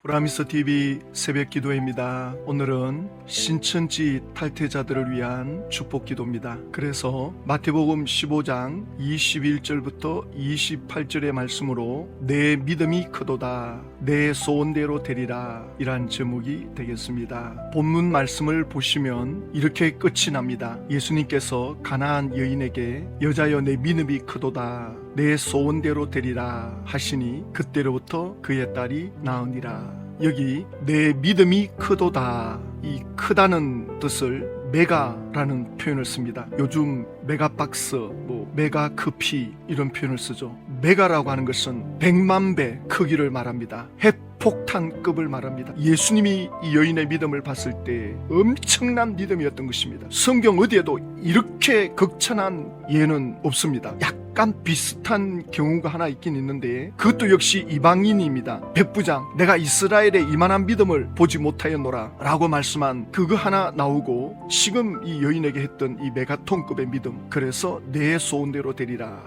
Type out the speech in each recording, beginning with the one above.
브라미스 TV 새벽 기도입니다. 오늘은 신천지 탈퇴자들을 위한 축복 기도입니다. 그래서 마태복음 15장 21절부터 28절의 말씀으로 내 믿음이 크도다 내 소원대로 되리라 이란 제목이 되겠습니다. 본문 말씀을 보시면 이렇게 끝이 납니다. 예수님께서 가나안 여인에게 여자여 내 믿음이 크도다 내 소원대로 되리라 하시니 그때로부터 그의 딸이 나으니라. 여기 내 믿음이 크도다, 이 크다는 뜻을 메가라는 표현을 씁니다. 요즘 메가박스, 메가크피 이런 표현을 쓰죠. 메가라고 하는 것은 100만 배 크기를 말합니다. 핵폭탄급을 말합니다. 예수님이 이 여인의 믿음을 봤을 때 엄청난 믿음이었던 것입니다. 성경 어디에도 이렇게 극찬한 예는 없습니다. 약간 비슷한 경우가 하나 있긴 있는데 그것도 역시 이방인입니다. 백부장, 내가 이스라엘의 이만한 믿음을 보지 못하였노라 라고 말씀한 그거 하나 나오고, 지금 이 여인에게 했던 이 메가톤급의 믿음, 그래서 내 소원대로 되리라.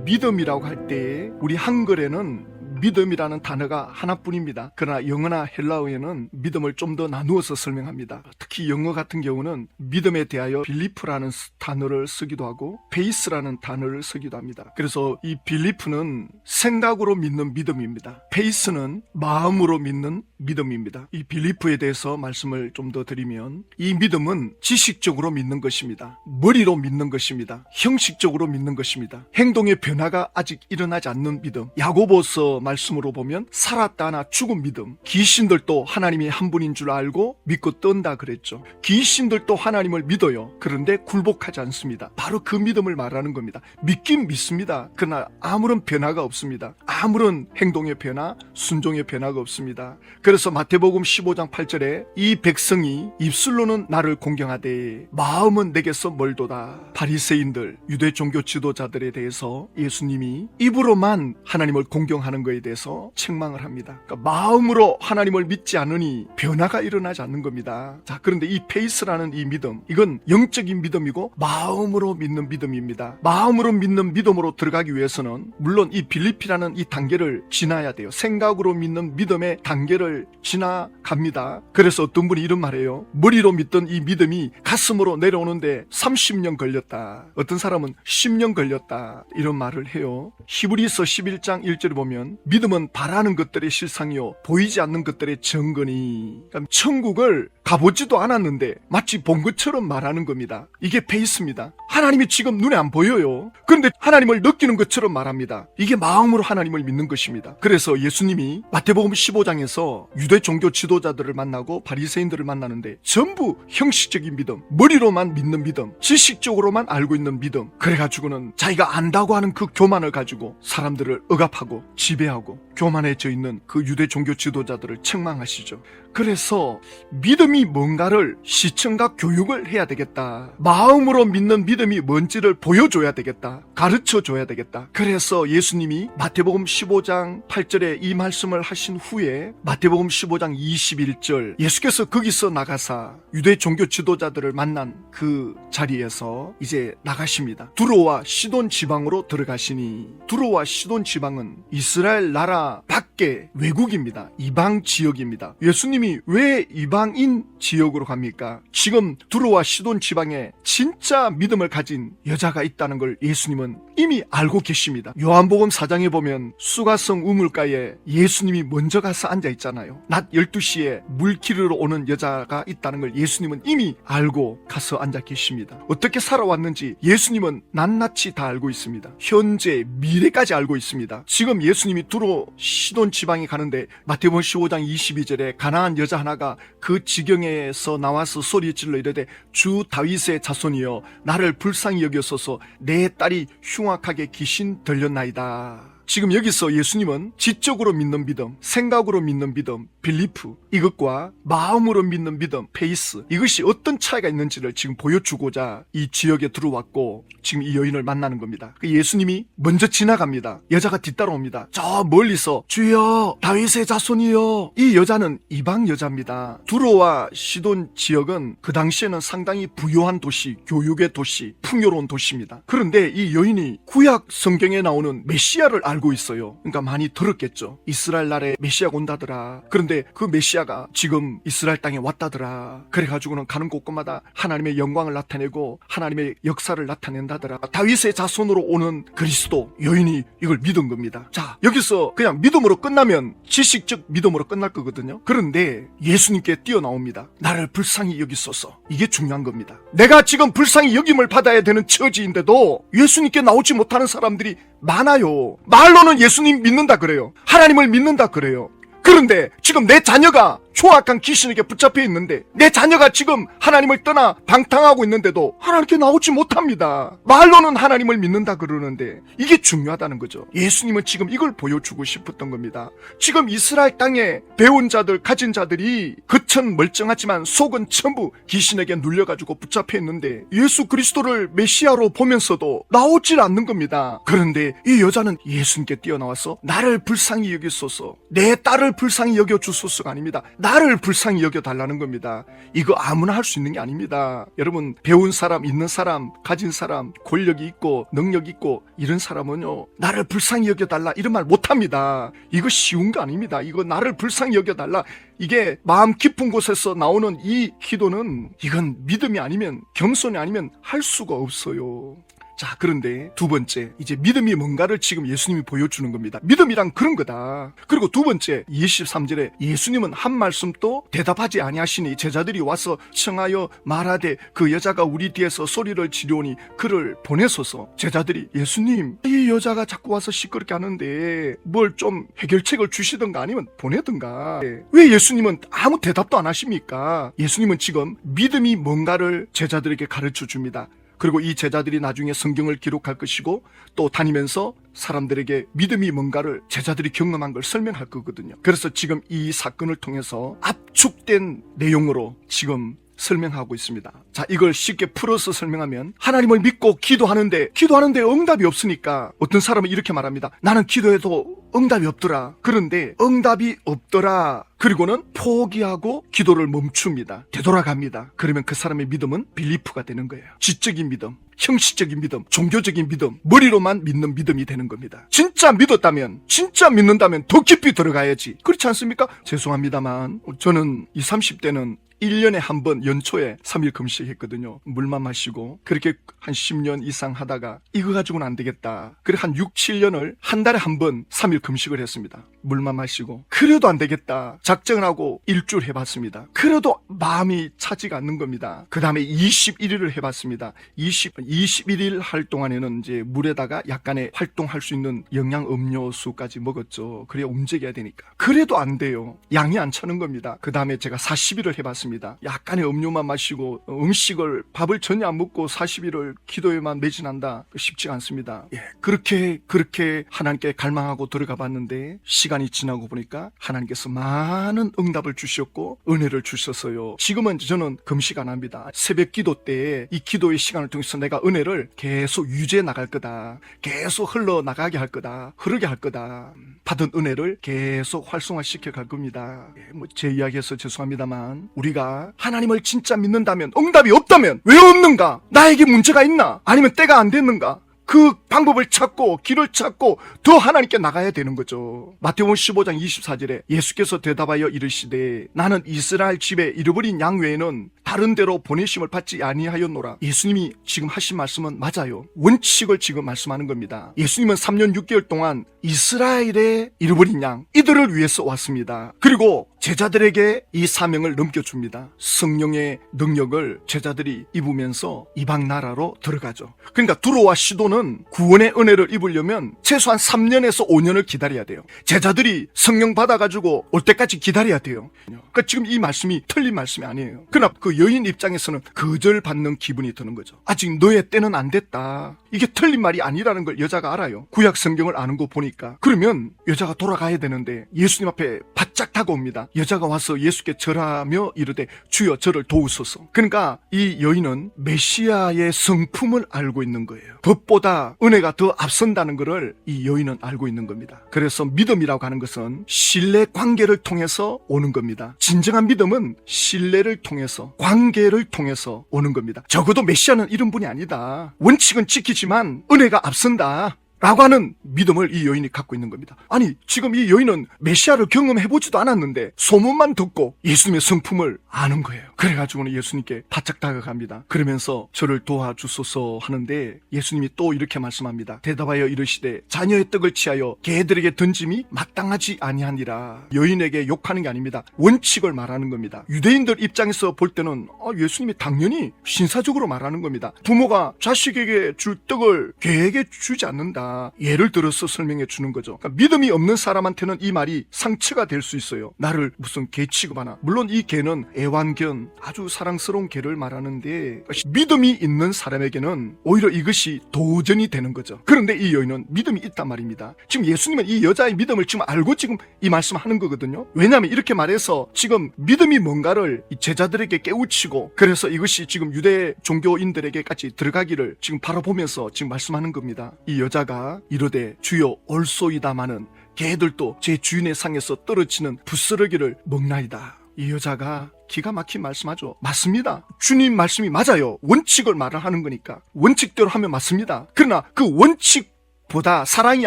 믿음이라고 할 때 우리 한글에는 믿음이라는 단어가 하나뿐입니다. 그러나 영어나 헬라어에는 믿음을 좀 더 나누어서 설명합니다. 특히 영어 같은 경우는 믿음에 대하여 빌리프라는 단어를 쓰기도 하고 페이스라는 단어를 쓰기도 합니다. 그래서 이 빌리프는 생각으로 믿는 믿음입니다. 페이스는 마음으로 믿는 믿음입니다. 이 빌리프에 대해서 말씀을 좀 더 드리면, 이 믿음은 지식적으로 믿는 것입니다. 머리로 믿는 것입니다. 형식적으로 믿는 것입니다. 행동의 변화가 아직 일어나지 않는 믿음. 야고보서 말씀으로 보면 살았다나 죽은 믿음. 귀신들도 하나님이 한 분인 줄 알고 믿고 떤다 그랬죠. 귀신들도 하나님을 믿어요. 그런데 굴복하지 않습니다. 바로 그 믿음을 말하는 겁니다. 믿긴 믿습니다. 그러나 아무런 변화가 없습니다. 아무런 행동의 변화, 순종의 변화가 없습니다. 그래서 마태복음 15장 8절에 이 백성이 입술로는 나를 공경하되 마음은 내게서 멀도다. 바리새인들, 유대 종교 지도자들에 대해서 예수님이 입으로만 하나님을 공경하는 것에 대해서 책망을 합니다. 그러니까 마음으로 하나님을 믿지 않으니 변화가 일어나지 않는 겁니다. 자, 그런데 이 페이스라는 이 믿음, 이건 영적인 믿음이고 마음으로 믿는 믿음입니다. 마음으로 믿는 믿음으로 들어가기 위해서는 물론 이 빌리피라는 이 단계를 지나야 돼요. 생각으로 믿는 믿음의 단계를 지나갑니다. 그래서 어떤 분이 이런 말이에요. 머리로 믿던 이 믿음이 가슴으로 내려오는데 30년 걸렸다. 어떤 사람은 10년 걸렸다. 이런 말을 해요. 히브리서 11장 1절에 보면 믿음은 바라는 것들의 실상이요 보이지 않는 것들의 증거니. 그러니까 천국을 가보지도 않았는데 마치 본 것처럼 말하는 겁니다. 이게 페이스입니다. 하나님이 지금 눈에 안 보여요. 그런데 하나님을 느끼는 것처럼 말합니다. 이게 마음으로 하나님을 믿는 것입니다. 그래서 예수님이 마태복음 15장에서 유대 종교 지도자들을 만나고 바리새인들을 만나는데 전부 형식적인 믿음, 머리로만 믿는 믿음, 지식적으로만 알고 있는 믿음, 그래가지고는 자기가 안다고 하는 그 교만을 가지고 사람들을 억압하고 지배하고 교만해져 있는 그 유대 종교 지도자들을 책망하시죠. 그래서 믿음이 뭔가를 시청각 교육을 해야 되겠다. 마음으로 믿는 믿음이 뭔지를 보여줘야 되겠다. 가르쳐줘야 되겠다. 그래서 예수님이 마태복음 15장 8절에 이 말씀을 하신 후에 마태복음 15장 21절 예수께서 거기서 나가사 유대 종교 지도자들을 만난 그 자리에서 이제 나가십니다. 두로와 시돈 지방으로 들어가시니, 두로와 시돈 지방은 이스라엘 나라 밖에 외국입니다. 이방 지역입니다. 예수님이 왜 이방인 지역으로 갑니까? 지금 두로와 시돈 지방에 진짜 믿음을 가진 여자가 있다는 걸 예수님은 이미 알고 계십니다. 요한복음 4장에 보면 수가성 우물가에 예수님이 먼저 가서 앉아 있잖아요. 낮 12시에 물 기르러 오는 여자가 있다는 걸 예수님은 이미 알고 가서 앉아 계십니다. 어떻게 살아왔는지 예수님은 낱낱이 다 알고 있습니다. 현재, 미래까지 알고 있습니다. 지금 예수님이 두로 시돈 지방에 가는데 마태복음 15장 22절에 가나안 여자 하나가 그 지경에서 나와서 소리질러 이르되 주 다윗의 자손이여 나를 불쌍히 여겨소서 내 딸이 흉악하게 귀신 들렸나이다. 지금 여기서 예수님은 지적으로 믿는 믿음, 생각으로 믿는 믿음, 빌리프, 이것과 마음으로 믿는 믿음, 페이스, 이것이 어떤 차이가 있는지를 지금 보여주고자 이 지역에 들어왔고 지금 이 여인을 만나는 겁니다. 예수님이 먼저 지나갑니다. 여자가 뒤따라옵니다. 저 멀리서 주여 다윗의 자손이여. 이 여자는 이방 여자입니다. 두로와 시돈 지역은 그 당시에는 상당히 부유한 도시, 교육의 도시, 풍요로운 도시입니다. 그런데 이 여인이 구약 성경에 나오는 메시아를 알고 알고 있어요. 그러니까 많이 들었겠죠. 이스라엘 나라에 메시아가 온다더라. 그런데 그 메시아가 지금 이스라엘 땅에 왔다더라. 그래가지고는 가는 곳곳마다 하나님의 영광을 나타내고 하나님의 역사를 나타낸다더라. 다윗의 자손으로 오는 그리스도, 여인이 이걸 믿은 겁니다. 자, 여기서 그냥 믿음으로 끝나면 지식적 믿음으로 끝날 거거든요. 그런데 예수님께 뛰어나옵니다. 나를 불쌍히 여기소서. 이게 중요한 겁니다. 내가 지금 불쌍히 여김을 받아야 되는 처지인데도 예수님께 나오지 못하는 사람들이 많아요. 말로는 예수님 믿는다 그래요. 하나님을 믿는다 그래요. 그런데 지금 내 자녀가 추악한 귀신에게 붙잡혀 있는데, 내 자녀가 지금 하나님을 떠나 방탕하고 있는데도 하나님께 나오지 못합니다. 말로는 하나님을 믿는다 그러는데 이게 중요하다는 거죠. 예수님은 지금 이걸 보여주고 싶었던 겁니다. 지금 이스라엘 땅에 배운 자들, 가진 자들이 겉은 멀쩡하지만 속은 전부 귀신에게 눌려가지고 붙잡혀 있는데 예수 그리스도를 메시아로 보면서도 나오질 않는 겁니다. 그런데 이 여자는 예수님께 뛰어나와서 나를 불쌍히 여기소서, 내 딸을 불쌍히 여겨주소서가 아닙니다. 나를 불쌍히 여겨달라는 겁니다. 이거 아무나 할 수 있는 게 아닙니다. 여러분, 배운 사람, 있는 사람, 가진 사람, 권력이 있고 능력이 있고 이런 사람은요, 나를 불쌍히 여겨달라 이런 말 못합니다. 이거 쉬운 거 아닙니다. 이거 나를 불쌍히 여겨달라, 이게 마음 깊은 곳에서 나오는 이 기도는, 이건 믿음이 아니면, 겸손이 아니면 할 수가 없어요. 자, 그런데 두 번째, 이제 믿음이 뭔가를 지금 예수님이 보여주는 겁니다. 믿음이란 그런 거다. 그리고 두 번째, 23절에 예수님은 한 말씀도 대답하지 아니하시니 제자들이 와서 청하여 말하되 그 여자가 우리 뒤에서 소리를 지르오니 그를 보내소서. 제자들이 예수님, 이 여자가 자꾸 와서 시끄럽게 하는데 뭘 좀 해결책을 주시든가 아니면 보내든가. 왜 예수님은 아무 대답도 안 하십니까? 예수님은 지금 믿음이 뭔가를 제자들에게 가르쳐 줍니다. 그리고 이 제자들이 나중에 성경을 기록할 것이고 또 다니면서 사람들에게 믿음이 뭔가를 제자들이 경험한 걸 설명할 거거든요. 그래서 지금 이 사건을 통해서 압축된 내용으로 지금 설명하고 있습니다. 자, 이걸 쉽게 풀어서 설명하면, 하나님을 믿고 기도하는데 응답이 없으니까 어떤 사람은 이렇게 말합니다. 나는 기도해도 응답이 없더라. 그런데 응답이 없더라. 그리고는 포기하고 기도를 멈춥니다. 되돌아갑니다. 그러면 그 사람의 믿음은 빌리프가 되는 거예요. 지적인 믿음, 형식적인 믿음, 종교적인 믿음, 머리로만 믿는 믿음이 되는 겁니다. 진짜 믿었다면, 진짜 믿는다면 더 깊이 들어가야지. 그렇지 않습니까? 죄송합니다만 저는 30대는 1년에 한 번 연초에 3일 금식했거든요. 물만 마시고. 그렇게 한 10년 이상 하다가 이거 가지고는 안 되겠다. 그래 한 6, 7년을 한 달에 한 번 3일 금식을 했습니다. 물만 마시고. 그래도 안 되겠다. 작정을 하고 일주일 해봤습니다. 그래도 마음이 차지가 않는 겁니다. 그 다음에 21일을 해봤습니다. 21일 할 동안에는 이제 물에다가 약간의 활동할 수 있는 영양 음료수까지 먹었죠. 그래야 움직여야 되니까. 그래도 안 돼요. 양이 안 차는 겁니다. 그 다음에 제가 40일을 해봤습니다. 약간의 음료만 마시고 음식을, 밥을 전혀 안 먹고 40일을 기도에만 매진한다. 쉽지가 않습니다. 예, 그렇게 하나님께 갈망하고 들어가 봤는데 시간이 지나고 보니까 하나님께서 많은 응답을 주셨고 은혜를 주셨어요. 지금은 저는 금식 안 합니다. 새벽 기도 때 이 기도의 시간을 통해서 내가 은혜를 계속 유지해 나갈 거다. 계속 흘러나가게 할 거다. 흐르게 할 거다. 받은 은혜를 계속 활성화시켜 갈 겁니다. 예, 제 이야기에서 죄송합니다만 우리가 하나님을 진짜 믿는다면, 응답이 없다면 왜 없는가? 나에게 문제가 있나? 아니면 때가 안 됐는가? 그 방법을 찾고 길을 찾고 더 하나님께 나가야 되는 거죠. 마태복음 15장 24절에 예수께서 대답하여 이르시되 나는 이스라엘 집에 잃어버린 양 외에는 다른 데로 보내심을 받지 아니하였노라. 예수님이 지금 하신 말씀은 맞아요. 원칙을 지금 말씀하는 겁니다. 예수님은 3년 6개월 동안 이스라엘의 잃어버린 양, 이들을 위해서 왔습니다. 그리고 제자들에게 이 사명을 넘겨줍니다. 성령의 능력을 제자들이 입으면서 이방 나라로 들어가죠. 그러니까 두로와 시도는 구원의 은혜를 입으려면 최소한 3년에서 5년을 기다려야 돼요. 제자들이 성령 받아가지고 올 때까지 기다려야 돼요. 그러니까 지금 이 말씀이 틀린 말씀이 아니에요. 그러나 그 여인 입장에서는 거절받는 기분이 드는 거죠. 아직 너의 때는 안 됐다. 이게 틀린 말이 아니라는 걸 여자가 알아요. 구약 성경을 아는 거 보니까. 그러면 여자가 돌아가야 되는데 예수님 앞에 바짝 다가옵니다. 여자가 와서 예수께 절하며 이르되 주여 저를 도우소서. 그러니까 이 여인은 메시아의 성품을 알고 있는 거예요. 법보다 은혜가 더 앞선다는 것을 이 여인은 알고 있는 겁니다. 그래서 믿음이라고 하는 것은 신뢰 관계를 통해서 오는 겁니다. 진정한 믿음은 신뢰를 통해서, 관계를 통해서 오는 겁니다. 적어도 메시아는 이런 분이 아니다. 원칙은 지키지만 은혜가 앞선다. 라고 하는 믿음을 이 여인이 갖고 있는 겁니다. 아니, 지금 이 여인은 메시아를 경험해보지도 않았는데 소문만 듣고 예수님의 성품을 아는 거예요. 그래가지고는 예수님께 바짝 다가갑니다. 그러면서 저를 도와주소서 하는데 예수님이 또 이렇게 말씀합니다. 대답하여 이르시되 자녀의 떡을 취하여 개들에게 던짐이 마땅하지 아니하니라. 여인에게 욕하는 게 아닙니다. 원칙을 말하는 겁니다. 유대인들 입장에서 볼 때는 예수님이 당연히 신사적으로 말하는 겁니다. 부모가 자식에게 줄 떡을 개에게 주지 않는다. 예를 들어서 설명해 주는 거죠. 그러니까 믿음이 없는 사람한테는 이 말이 상처가 될 수 있어요. 나를 무슨 개 취급하나. 물론 이 개는 애완견, 아주 사랑스러운 개를 말하는데 믿음이 있는 사람에게는 오히려 이것이 도전이 되는 거죠. 그런데 이 여인은 믿음이 있단 말입니다. 지금 예수님은 이 여자의 믿음을 지금 알고 지금 이 말씀하는 거거든요. 왜냐하면 이렇게 말해서 지금 믿음이 뭔가를 이 제자들에게 깨우치고 그래서 이것이 지금 유대 종교인들에게까지 들어가기를 지금 바라보면서 지금 말씀하는 겁니다. 이 여자가 이르되 주여 올소이다마는 개들도 제 주인의 상에서 떨어지는 부스러기를 먹나이다. 이 여자가 기가 막힌 말씀하죠. 맞습니다. 주님 말씀이 맞아요. 원칙을 말을 하는 거니까 원칙대로 하면 맞습니다. 그러나 그 원칙보다 사랑이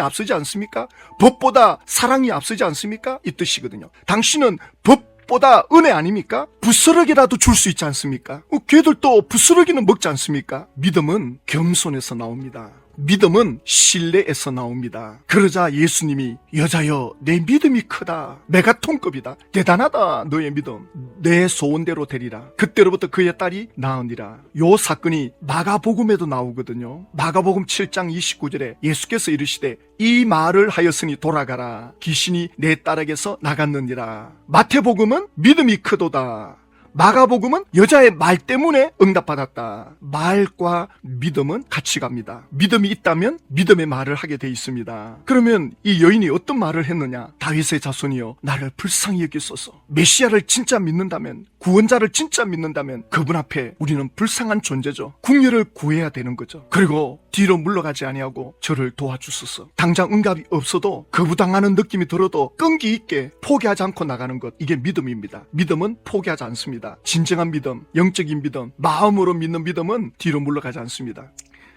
앞서지 않습니까? 법보다 사랑이 앞서지 않습니까? 이 뜻이거든요. 당신은 법보다 은혜 아닙니까? 부스러기라도 줄 수 있지 않습니까? 걔들도 부스러기는 먹지 않습니까? 믿음은 겸손에서 나옵니다. 믿음은 신뢰에서 나옵니다. 그러자 예수님이 여자여 내 믿음이 크다. 메가톤급이다. 대단하다 너의 믿음. 내 소원대로 되리라. 그때로부터 그의 딸이 나으니라. 요 사건이 마가복음에도 나오거든요. 마가복음 7장 29절에 예수께서 이르시되 이 말을 하였으니 돌아가라. 귀신이 내 딸에게서 나갔느니라. 마태복음은 믿음이 크도다. 마가복음은 여자의 말 때문에 응답받았다. 말과 믿음은 같이 갑니다. 믿음이 있다면 믿음의 말을 하게 돼 있습니다. 그러면 이 여인이 어떤 말을 했느냐? 다윗의 자손이여 나를 불쌍히 여기소서. 메시아를 진짜 믿는다면, 구원자를 진짜 믿는다면 그분 앞에 우리는 불쌍한 존재죠. 궁녀를 구해야 되는 거죠. 그리고 뒤로 물러가지 아니하고 저를 도와주소서. 당장 응답이 없어도 거부당하는 느낌이 들어도 끈기 있게 포기하지 않고 나가는 것, 이게 믿음입니다. 믿음은 포기하지 않습니다. 진정한 믿음, 영적인 믿음, 마음으로 믿는 믿음은 뒤로 물러가지 않습니다.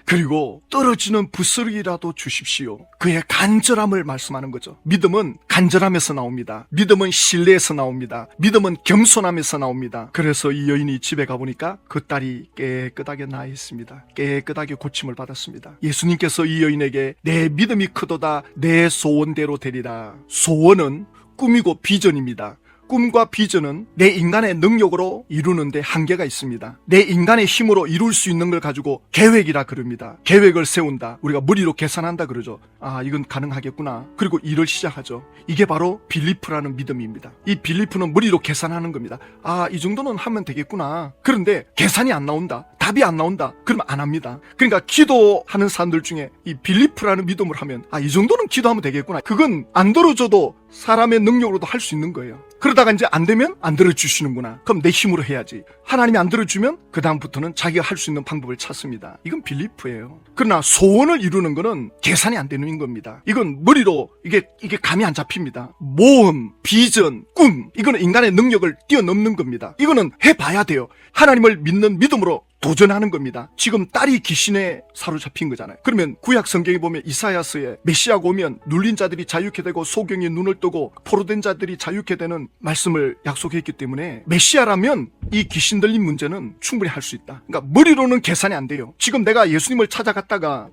그리고 떨어지는 부스러기라도 주십시오. 그의 간절함을 말씀하는 거죠. 믿음은 간절함에서 나옵니다. 믿음은 신뢰에서 나옵니다. 믿음은 겸손함에서 나옵니다. 그래서 이 여인이 집에 가보니까 그 딸이 깨끗하게 나아 있습니다. 깨끗하게 고침을 받았습니다. 예수님께서 이 여인에게 내 믿음이 크도다 내 소원대로 되리라. 소원은 꿈이고 비전입니다. 꿈과 비전은 내 인간의 능력으로 이루는데 한계가 있습니다. 내 인간의 힘으로 이룰 수 있는 걸 가지고 계획이라 그럽니다. 계획을 세운다. 우리가 머리로 계산한다 그러죠. 아, 이건 가능하겠구나. 그리고 일을 시작하죠. 이게 바로 빌리프라는 믿음입니다. 이 빌리프는 머리로 계산하는 겁니다. 아, 이 정도는 하면 되겠구나. 그런데 계산이 안 나온다. 답이 안 나온다. 그러면 안 합니다. 그러니까 기도하는 사람들 중에 이 빌리프라는 믿음을 하면 아, 이 정도는 기도하면 되겠구나. 그건 안 들어줘도 사람의 능력으로도 할 수 있는 거예요. 그러다가 이제 안 되면 안 들어주시는구나. 그럼 내 힘으로 해야지. 하나님이 안 들어주면 그 다음부터는 자기가 할 수 있는 방법을 찾습니다. 이건 빌리프예요. 그러나 소원을 이루는 거는 계산이 안 되는 겁니다. 이건 머리로 이게 감이 안 잡힙니다. 모험, 비전, 꿈, 이거는 인간의 능력을 뛰어넘는 겁니다. 이거는 해봐야 돼요. 하나님을 믿는 믿음으로 도전하는 겁니다. 지금 딸이 귀신에 사로잡힌 거잖아요. 그러면 구약 성경에 보면 이사야서에 메시아가 오면 눌린 자들이 자유케 되고 소경이 눈을 뜨고 포로된 자들이 자유케 되는 말씀을 약속했기 때문에 메시아라면 이 귀신 들린 문제는 충분히 할 수 있다. 그러니까 머리로는 계산이 안 돼요. 지금 내가 예수님을 찾아갔다가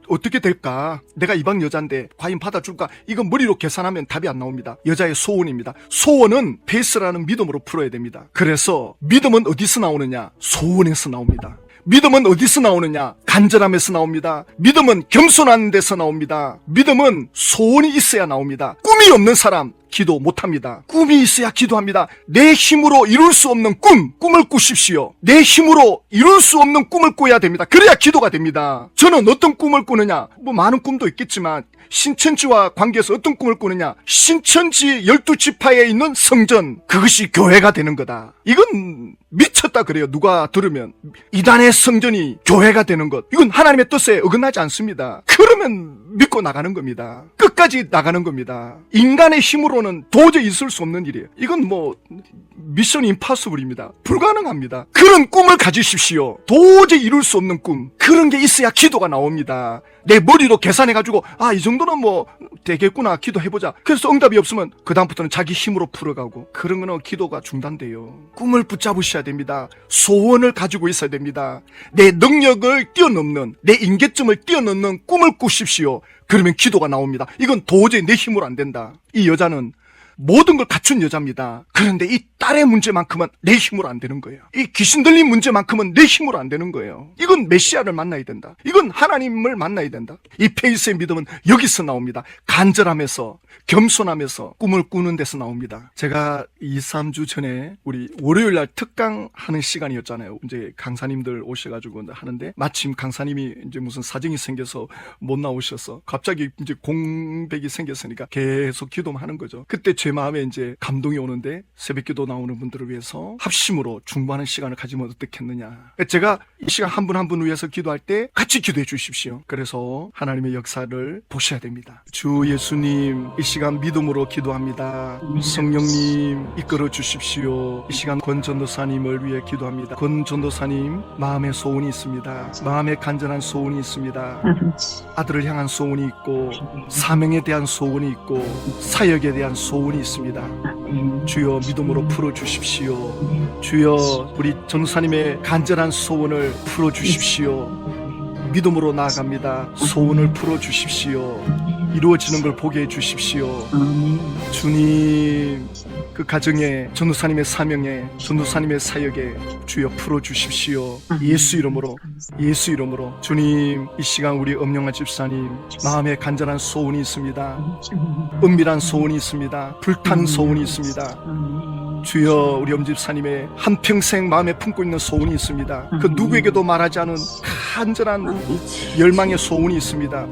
어떻게 될까? 내가 이방 여자인데 과연 받아줄까? 이건 머리로 계산하면 답이 안 나옵니다. 여자의 소원입니다. 소원은 베이스라는 믿음으로 풀어야 됩니다. 그래서 믿음은 어디서 나오느냐? 소원에서 나옵니다. 믿음은 어디서 나오느냐? 간절함에서 나옵니다. 믿음은 겸손한 데서 나옵니다. 믿음은 소원이 있어야 나옵니다. 꿈이 없는 사람 기도 못합니다. 꿈이 있어야 기도합니다. 내 힘으로 이룰 수 없는 꿈을 꾸십시오. 내 힘으로 이룰 수 없는 꿈을 꿔야 됩니다. 그래야 기도가 됩니다. 저는 어떤 꿈을 꾸느냐? 뭐 많은 꿈도 있겠지만 신천지와 관계해서 어떤 꿈을 꾸느냐? 신천지 12지파에 있는 성전, 그것이 교회가 되는 거다. 이건 미쳤다 그래요. 누가 들으면 이단의 성전이 교회가 되는 것, 이건 하나님의 뜻에 어긋나지 않습니다. 그러면 믿고 나가는 겁니다. 끝까지 나가는 겁니다. 인간의 힘으로는 도저히 있을 수 없는 일이에요. 이건 뭐 미션 임파서블입니다. 불가능합니다. 그런 꿈을 가지십시오. 도저히 이룰 수 없는 꿈, 그런 게 있어야 기도가 나옵니다. 내 머리로 계산해가지고 이 정도는 뭐 되겠구나 기도해보자. 그래서 응답이 없으면 그 다음부터는 자기 힘으로 풀어가고, 그런 거는 기도가 중단돼요. 꿈을 붙잡으셔야 됩니다. 소원을 가지고 있어야 됩니다. 내 능력을 뛰어넘는, 내 인계점을 뛰어넘는 꿈을 꾸십시오. 그러면 기도가 나옵니다. 이건 도저히 내 힘으로 안 된다. 이 여자는 모든 걸 갖춘 여자입니다. 그런데 이 딸의 문제만큼은 내 힘으로 안 되는 거예요. 이 귀신 들린 문제만큼은 내 힘으로 안 되는 거예요. 이건 메시아를 만나야 된다. 이건 하나님을 만나야 된다. 이 페이스의 믿음은 여기서 나옵니다. 간절하면서, 겸손하면서 꿈을 꾸는 데서 나옵니다. 제가 2, 3주 전에 우리 월요일날 특강 하는 시간이었잖아요. 이제 강사님들 오셔가지고 하는데, 마침 강사님이 이제 무슨 사정이 생겨서 못 나오셔서 갑자기 이제 공백이 생겼으니까 계속 기도만 하는 거죠. 그때 제 마음에 이제 감동이 오는데, 새벽 기도 나오는 분들을 위해서 합심으로 중보하는 시간을 가지면 어떻겠느냐. 제가 이 시간 한 분 한 분 위해서 기도할 때 같이 기도해 주십시오. 그래서 하나님의 역사를 보셔야 됩니다. 주 예수님, 이 시간 믿음으로 기도합니다. 성령님 이끌어 주십시오. 이 시간 권 전도사님을 위해 기도합니다. 권 전도사님 마음에 소원이 있습니다. 마음에 간절한 소원이 있습니다. 아들을 향한 소원이 있고, 사명에 대한 소원이 있고, 사역에 대한 소원이 있습니다. 주여 믿음으로 풀어주십시오. 주여 우리 전도사님의 간절한 소원을 풀어주십시오. 믿음으로 나아갑니다. 소원을 풀어주십시오. 이루어지는 걸 보게 해주십시오. 주님, 그 가정에, 전도사님의 사명에, 전도사님의 사역에 주여 풀어주십시오. 예수 이름으로, 예수 이름으로. 주님, 이 시간 우리 엄영아 집사님 마음에 간절한 소원이 있습니다. 은밀한 소원이 있습니다. 불탄 소원이 있습니다. 주여 우리 엄집사님의 한평생 마음에 품고 있는 소원이 있습니다. 그 누구에게도 말하지 않은 간절한 열망의 소원이 있습니다.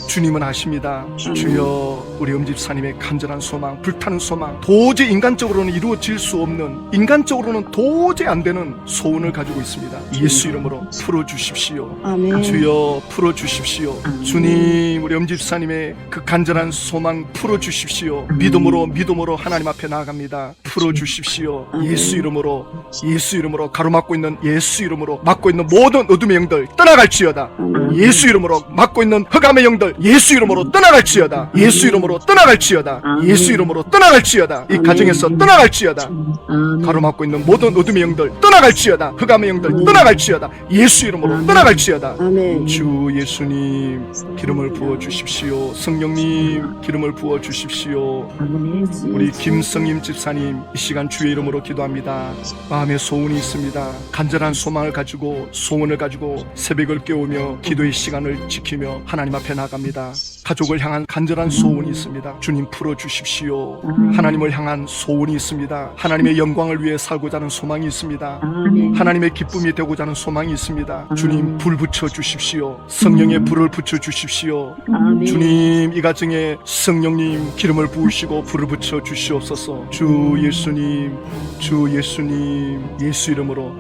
주님은 아십니다. 주여 우리 엄집사님의 간절한 소망, 불타는 소망, 도저히 인간적으로는 이루어질 수 없는, 인간적으로는 도저히 안 되는 소원을 가지고 있습니다. 예수 이름으로 풀어주십시오. 아멘. 주여 풀어주십시오. 주님 우리 엄집사님의 그 간절한 소망 풀어주십시오. 믿음으로 하나님 앞에 나아갑니다. 풀어주십시오. 예수 이름으로, 예수 이름으로, 가로막고 있는 예수 이름으로 막고 있는 모든 어둠의 영들 떠나갈지어다. 예수 이름으로 막고 있는 흑암의 영들 예수 이름으로 떠나갈지어다. 예수 이름으로 떠나갈지어다. 예수 이름으로 떠나갈지어다. 이 가정에서 떠나갈지어다. 가로막고 있는 모든 어둠의 영들 떠나갈지어다. 흑암의 영들 떠나갈지어다. 예수 이름으로 떠나갈지어다. 주 예수님 기름을 부어주십시오. 성령님 기름을 부어주십시오. 우리 김성임 집사님 이 시간 주의 이름으로 기도합니다. 마음에 소원이 있습니다. 간절한 소망을 가지고, 소원을 가지고 새벽을 깨우며 기도의 시간을 지키며 하나님 앞에 나갑니다. 가족을 향한 간절한 소원이 있습니다. 주님 풀어주십시오. 하나님을 향한 소원이 있습니다. 하나님의 영광을 위해 살고자 하는 소망이 있습니다. 하나님의 기쁨이 되고자 하는 소망이 있습니다. 주님 불 붙여주십시오. 성령의 불을 붙여주십시오. 주님 이 가정에 성령님 기름을 부으시고 불을 붙여주시옵소서. 주 예수님, 주 예수님, 예수 이름으로,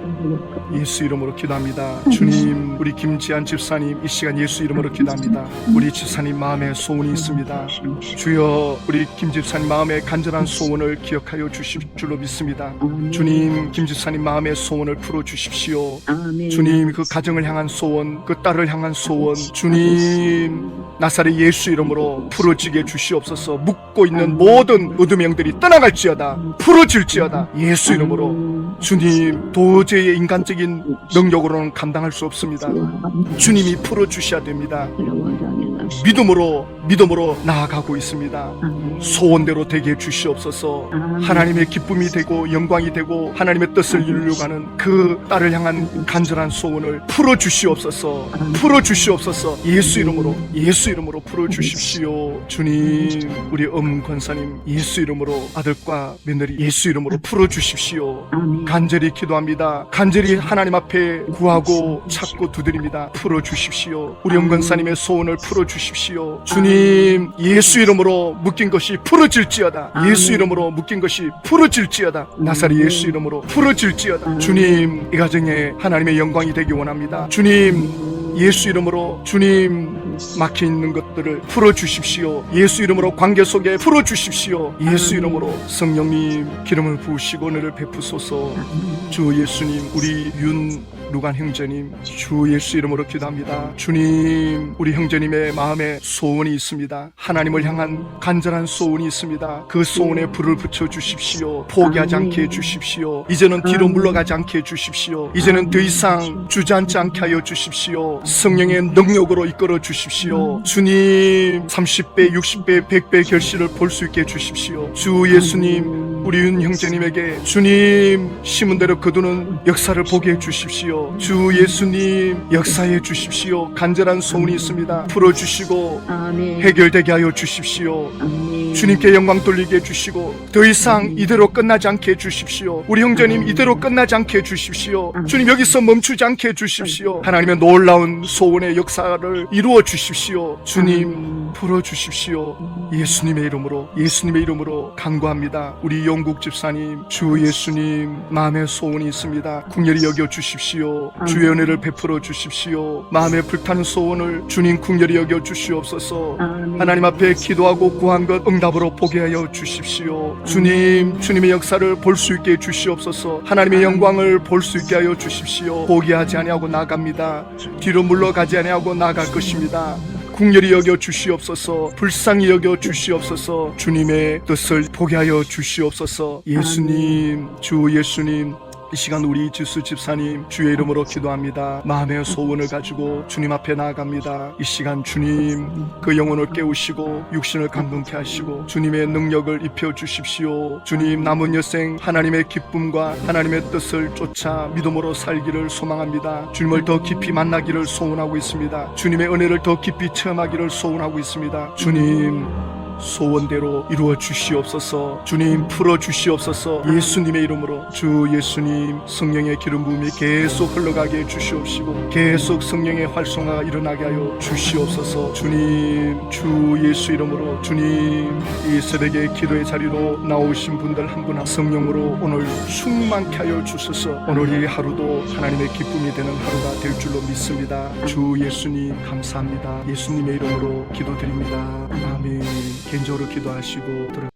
예수 이름으로 기도합니다. 주님 우리 김지한 집사님 이 시간 예수 이름으로 기도합니다. 우리 집사님 마음에 소원이 있습니다. 주여 우리 김 집사님 마음에 간절한 소원을 기억하여 주실 줄로 믿습니다. 주님 김 집사님 마음의 소원을 풀어주십시오. 주님 그 가정을 향한 소원, 그 딸을 향한 소원, 주님 나사렛 예수 이름으로 풀어지게 주시옵소서. 묶고 있는 모든 어둠의 영들이 떠나갈지어다. 풀어질지어다. 예수 이름으로. 주님 도저히 인간적인 능력으로는 감당할 수 없습니다. 주님이 풀어주셔야 됩니다. 믿음으로 나아가고 있습니다. 소원대로 되게 해주시옵소서. 하나님의 기쁨이 되고 영광이 되고 하나님의 뜻을 이루려고 하는 그 딸을 향한 간절한 소원을 풀어주시옵소서. 풀어주시옵소서. 예수 이름으로, 예수 이름으로 풀어주십시오. 주님 우리 권사님 예수 이름으로, 아들과 며느리 예수 이름으로 풀어주십시오. 간절히 기도합니다. 간절히 하나님 앞에 구하고 찾고 두드립니다. 풀어주십시오. 우리 권사님의 소원을 풀어주십시오. 주님 예수 이름으로 묶인 것이 풀어질지어다. 예수 이름으로 묶인 것이 풀어질지어다. 나사렛 예수 이름으로 풀어질지어다. 주님 이 가정에 하나님의 영광이 되기 원합니다. 주님 예수 이름으로, 주님 막혀있는 것들을 풀어주십시오. 예수 이름으로 관계 속에 풀어주십시오. 예수 이름으로 성령님 기름을 부으시고 은혜를 베푸소서. 주 예수님 우리 루간 형제님, 주 예수 이름으로 기도합니다. 주님, 우리 형제님의 마음에 소원이 있습니다. 하나님을 향한 간절한 소원이 있습니다. 그 소원에 불을 붙여 주십시오. 포기하지 않게 해주십시오. 이제는 뒤로 물러가지 않게 해주십시오. 이제는 더 이상 주저앉지 않게 하여 주십시오. 성령의 능력으로 이끌어 주십시오. 주님, 30배, 60배, 100배 결실을 볼 수 있게 해주십시오. 주 예수님, 우리 윤 형제님에게 주님 심은 대로 거두는 역사를 보게 해주십시오. 주 예수님, 역사해 주십시오. 간절한 소원이 있습니다. 풀어주시고 해결되게 하여 주십시오. 주님께 영광 돌리게 해주시고 더 이상 이대로 끝나지 않게 해주십시오. 우리 형제님 이대로 끝나지 않게 해주십시오. 주님, 여기서 멈추지 않게 해주십시오. 하나님의 놀라운 소원의 역사를 이루어 주십시오. 주님, 풀어주십시오. 예수님의 이름으로 간구합니다. 우리 영국 집사님, 주 예수님, 마음의 소원이 있습니다. 궁렬히 여겨 주십시오. 주의 은혜를 베풀어 주십시오. 마음에 불타는 소원을 주님 궁렬히 여겨 주시옵소서. 하나님 앞에 기도하고 구한 것 응답으로 보게 하여 주십시오. 주님, 주님의 역사를 볼 수 있게 해주시옵소서. 하나님의 영광을 볼 수 있게 하여 주십시오. 포기하지 아니하고 나갑니다. 뒤로 물러가지 아니하고 나갈 것입니다. 궁렬히 여겨 주시옵소서. 불쌍히 여겨 주시옵소서. 주님의 뜻을 보게 하여 주시옵소서. 예수님, 주 예수님, 이 시간 우리 지수 집사님 주의 이름으로 기도합니다. 마음의 소원을 가지고 주님 앞에 나아갑니다. 이 시간 주님, 그 영혼을 깨우시고 육신을 감동케 하시고 주님의 능력을 입혀 주십시오. 주님, 남은 여생 하나님의 기쁨과 하나님의 뜻을 쫓아 믿음으로 살기를 소망합니다. 주님을 더 깊이 만나기를 소원하고 있습니다. 주님의 은혜를 더 깊이 체험하기를 소원하고 있습니다. 주님, 소원대로 이루어 주시옵소서. 주님, 풀어 주시옵소서. 예수님의 이름으로, 주 예수님, 성령의 기름 부음이 계속 흘러가게 해 주시옵시고 계속 성령의 활성화가 일어나게 하여 주시옵소서. 주님, 주 예수 이름으로, 주님, 이 새벽의 기도의 자리로 나오신 분들 한 분 한 성령으로 오늘 충만케 하여 주소서. 오늘 이 하루도 하나님의 기쁨이 되는 하루가 될 줄로 믿습니다. 주 예수님, 감사합니다. 예수님의 이름으로 기도드립니다. 아멘. 개인적으로 기도하시고